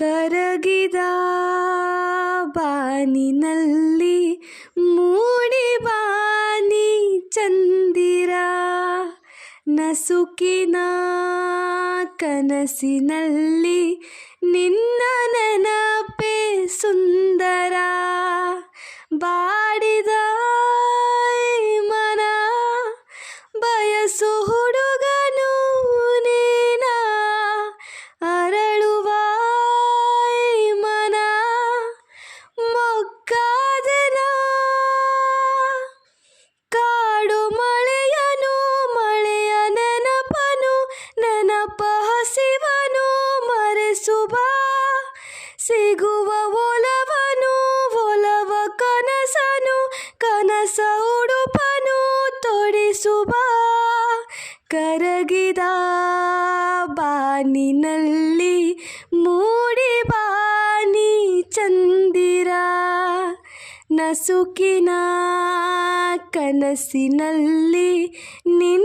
ಕರಗಿದ ಬಾನಿನಲ್ಲಿ ಮೂಡಿ ಬಾನಿ ಚಂದಿರ, ನಸುಕಿನ ಕನಸಿನಲ್ಲಿ ನಿನ್ನ ನೆನಪೇ ಸುಂದರ. ಬಾಡಿದ ಈ ಮನ ಬಯಸು ಹುಡುಗನು ನೀನ, ಅರಳುವ ಈ ಮನ ಮೊಗ್ಗಾದೆನ. ಕಾಡು ಮಳೆಯನು ಮಳೆಯ ನೆನಪನು, ನೆನಪ ಹಸಿವನು ಮರೆಸುವ, ಸಿಗುವ ಒಲವನು ಒಲವ ಕನಸನು, ಕನಸ ಉಡುಪನು ತೊಡಿಸುವ. ಕರಗಿದ ಬಾನಿನಲ್ಲಿ ಮೂಡಿ ಬಾನಿ ಚಂದಿರ, ನಸುಕಿನ ಕನಸಿನಲ್ಲಿ ನಿನ್ನ